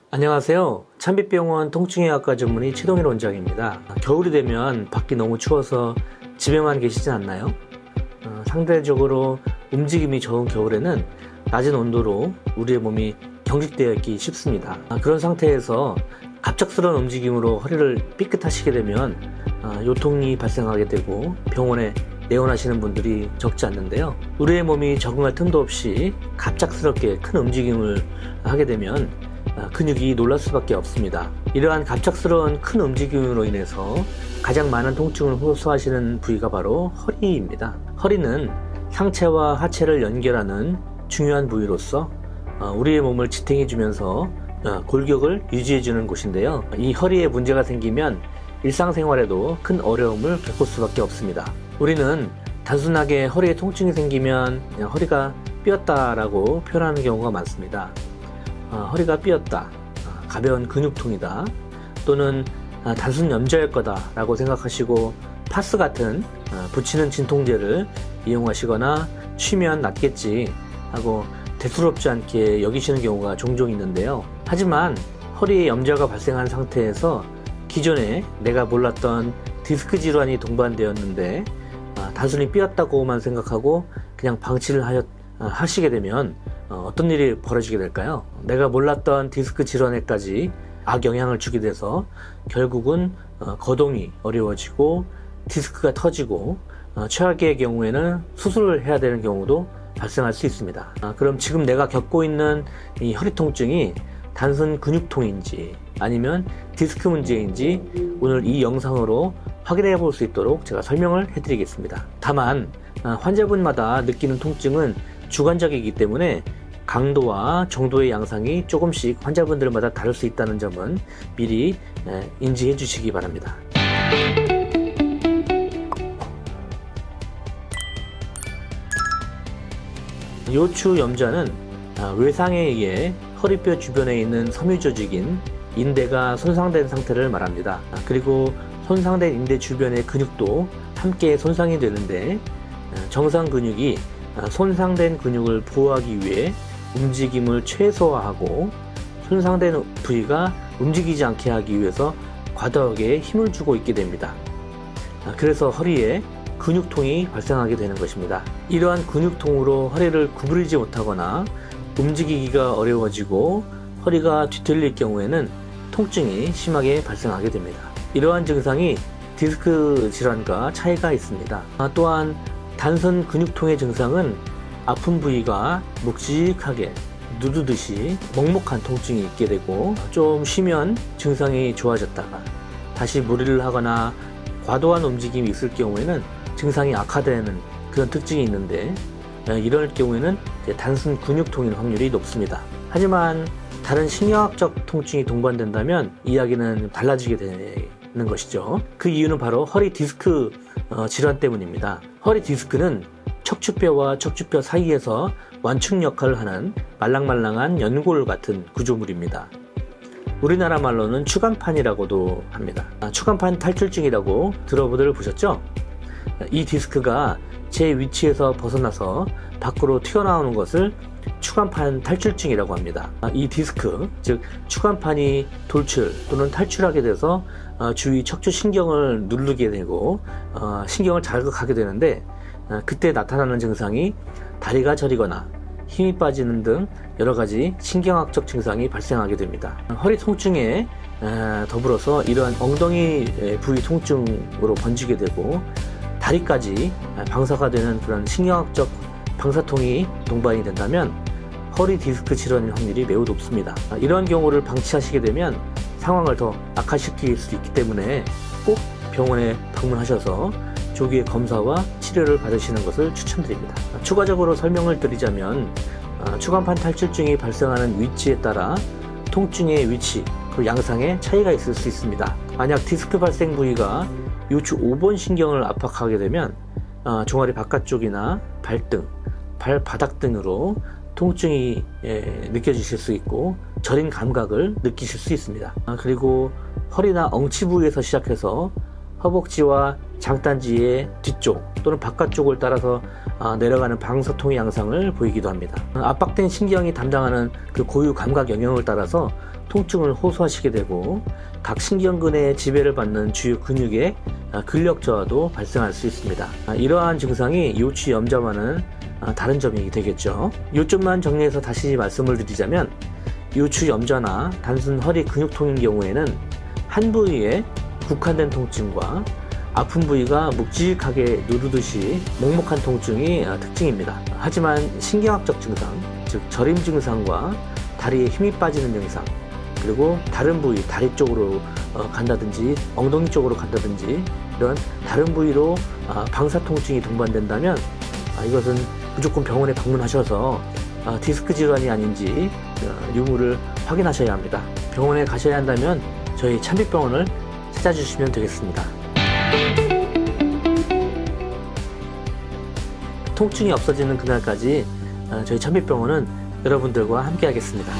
안녕하세요. 찬빛병원 통증의학과 전문의 최동일 원장입니다. 겨울이 되면 밖이 너무 추워서 집에만 계시진 않나요? 상대적으로 움직임이 적은 겨울에는 낮은 온도로 우리의 몸이 경직되어 있기 쉽습니다. 그런 상태에서 갑작스러운 움직임으로 허리를 삐끗하시게 되면 요통이 발생하게 되고 병원에 내원하시는 분들이 적지 않는데요. 우리의 몸이 적응할 틈도 없이 갑작스럽게 큰 움직임을 하게 되면 근육이 놀랄 수밖에 없습니다. 이러한 갑작스러운 큰 움직임으로 인해서 가장 많은 통증을 호소하시는 부위가 바로 허리입니다. 허리는 상체와 하체를 연결하는 중요한 부위로서 우리의 몸을 지탱해 주면서 골격을 유지해 주는 곳인데요. 이 허리에 문제가 생기면 일상생활에도 큰 어려움을 겪을 수밖에 없습니다. 우리는 단순하게 허리에 통증이 생기면 그냥 허리가 삐었다라고 표현하는 경우가 많습니다. 허리가 삐었다, 가벼운 근육통이다, 또는 단순 염좌일 거다 라고 생각하시고 파스 같은 붙이는 진통제를 이용하시거나 쉬면 낫겠지 하고 대수롭지 않게 여기시는 경우가 종종 있는데요. 하지만 허리에 염좌가 발생한 상태에서 기존에 내가 몰랐던 디스크 질환이 동반되었는데 단순히 삐었다고만 생각하고 그냥 방치를 하시게 되면 어떤 일이 벌어지게 될까요? 내가 몰랐던 디스크 질환에까지 악영향을 주게 돼서 결국은 거동이 어려워지고 디스크가 터지고 최악의 경우에는 수술을 해야 되는 경우도 발생할 수 있습니다. 그럼 지금 내가 겪고 있는 이 허리 통증이 단순 근육통인지 아니면 디스크 문제인지 오늘 이 영상으로 확인해 볼 수 있도록 제가 설명을 해 드리겠습니다. 다만 환자분마다 느끼는 통증은 주관적이기 때문에 강도와 정도의 양상이 조금씩 환자분들마다 다를 수 있다는 점은 미리 인지해 주시기 바랍니다. 요추 염좌는 외상에 의해 허리뼈 주변에 있는 섬유 조직인 인대가 손상된 상태를 말합니다. 그리고 손상된 인대 주변의 근육도 함께 손상이 되는데 정상 근육이 손상된 근육을 보호하기 위해 움직임을 최소화하고 손상된 부위가 움직이지 않게 하기 위해서 과도하게 힘을 주고 있게 됩니다. 그래서 허리에 근육통이 발생하게 되는 것입니다. 이러한 근육통으로 허리를 구부리지 못하거나 움직이기가 어려워지고 허리가 뒤틀릴 경우에는 통증이 심하게 발생하게 됩니다. 이러한 증상이 디스크 질환과 차이가 있습니다. 또한 단순 근육통의 증상은 아픈 부위가 묵직하게 누르듯이 먹먹한 통증이 있게 되고 좀 쉬면 증상이 좋아졌다가 다시 무리를 하거나 과도한 움직임이 있을 경우에는 증상이 악화되는 그런 특징이 있는데 이럴 경우에는 단순 근육통일 확률이 높습니다. 하지만 다른 신경학적 통증이 동반된다면 이야기는 달라지게 되는 것이죠. 그 이유는 바로 허리 디스크 질환 때문입니다. 허리 디스크는 척추뼈와 척추뼈 사이에서 완충 역할을 하는 말랑말랑한 연골 같은 구조물입니다. 우리나라 말로는 추간판이라고도 합니다. 추간판 탈출증이라고 들어보들 보셨죠? 이 디스크가 제 위치에서 벗어나서 밖으로 튀어나오는 것을 추간판 탈출증이라고 합니다. 이 디스크, 즉 추간판이 돌출 또는 탈출하게 돼서 주위 척추 신경을 누르게 되고 신경을 자극하게 되는데 그때 나타나는 증상이 다리가 저리거나 힘이 빠지는 등 여러가지 신경학적 증상이 발생하게 됩니다. 허리 통증에 더불어서 이러한 엉덩이 부위 통증으로 번지게 되고 다리까지 방사가 되는 그런 신경학적 방사통이 동반이 된다면 허리 디스크 질환의 확률이 매우 높습니다. 이러한 경우를 방치하시게 되면 상황을 더 악화시킬 수 있기 때문에 꼭 병원에 방문하셔서 조기의 검사와 치료를 받으시는 것을 추천드립니다. 추가적으로 설명을 드리자면 추간판 탈출증이 발생하는 위치에 따라 통증의 위치, 그 양상에 차이가 있을 수 있습니다. 만약 디스크 발생 부위가 요추 5번 신경을 압박하게 되면 종아리 바깥쪽이나 발등, 발바닥 등으로 통증이 느껴지실 수 있고 저린 감각을 느끼실 수 있습니다. 그리고 허리나 엉치 부위에서 시작해서 허벅지와 장단지의 뒤쪽 또는 바깥쪽을 따라서 내려가는 방사통의 양상을 보이기도 합니다. 압박된 신경이 담당하는 그 고유 감각 영역을 따라서 통증을 호소하시게 되고 각 신경근의 지배를 받는 주요 근육의 근력 저하도 발생할 수 있습니다. 이러한 증상이 요추 염좌와는 다른 점이 되겠죠. 요점만 정리해서 다시 말씀을 드리자면 요추 염좌나 단순 허리 근육통인 경우에는 한 부위에 국한된 통증과 아픈 부위가 묵직하게 누르듯이 먹먹한 통증이 특징입니다. 하지만 신경학적 증상, 즉 저림 증상과 다리에 힘이 빠지는 증상, 그리고 다른 부위, 다리 쪽으로 간다든지 엉덩이 쪽으로 간다든지 이런 다른 부위로 방사 통증이 동반된다면 이것은 무조건 병원에 방문하셔서 디스크 질환이 아닌지 유무를 확인하셔야 합니다. 병원에 가셔야 한다면 저희 찬빛병원을 찾아주시면 되겠습니다. 통증이 없어지는 그날까지 저희 찬빛병원은 여러분들과 함께 하겠습니다.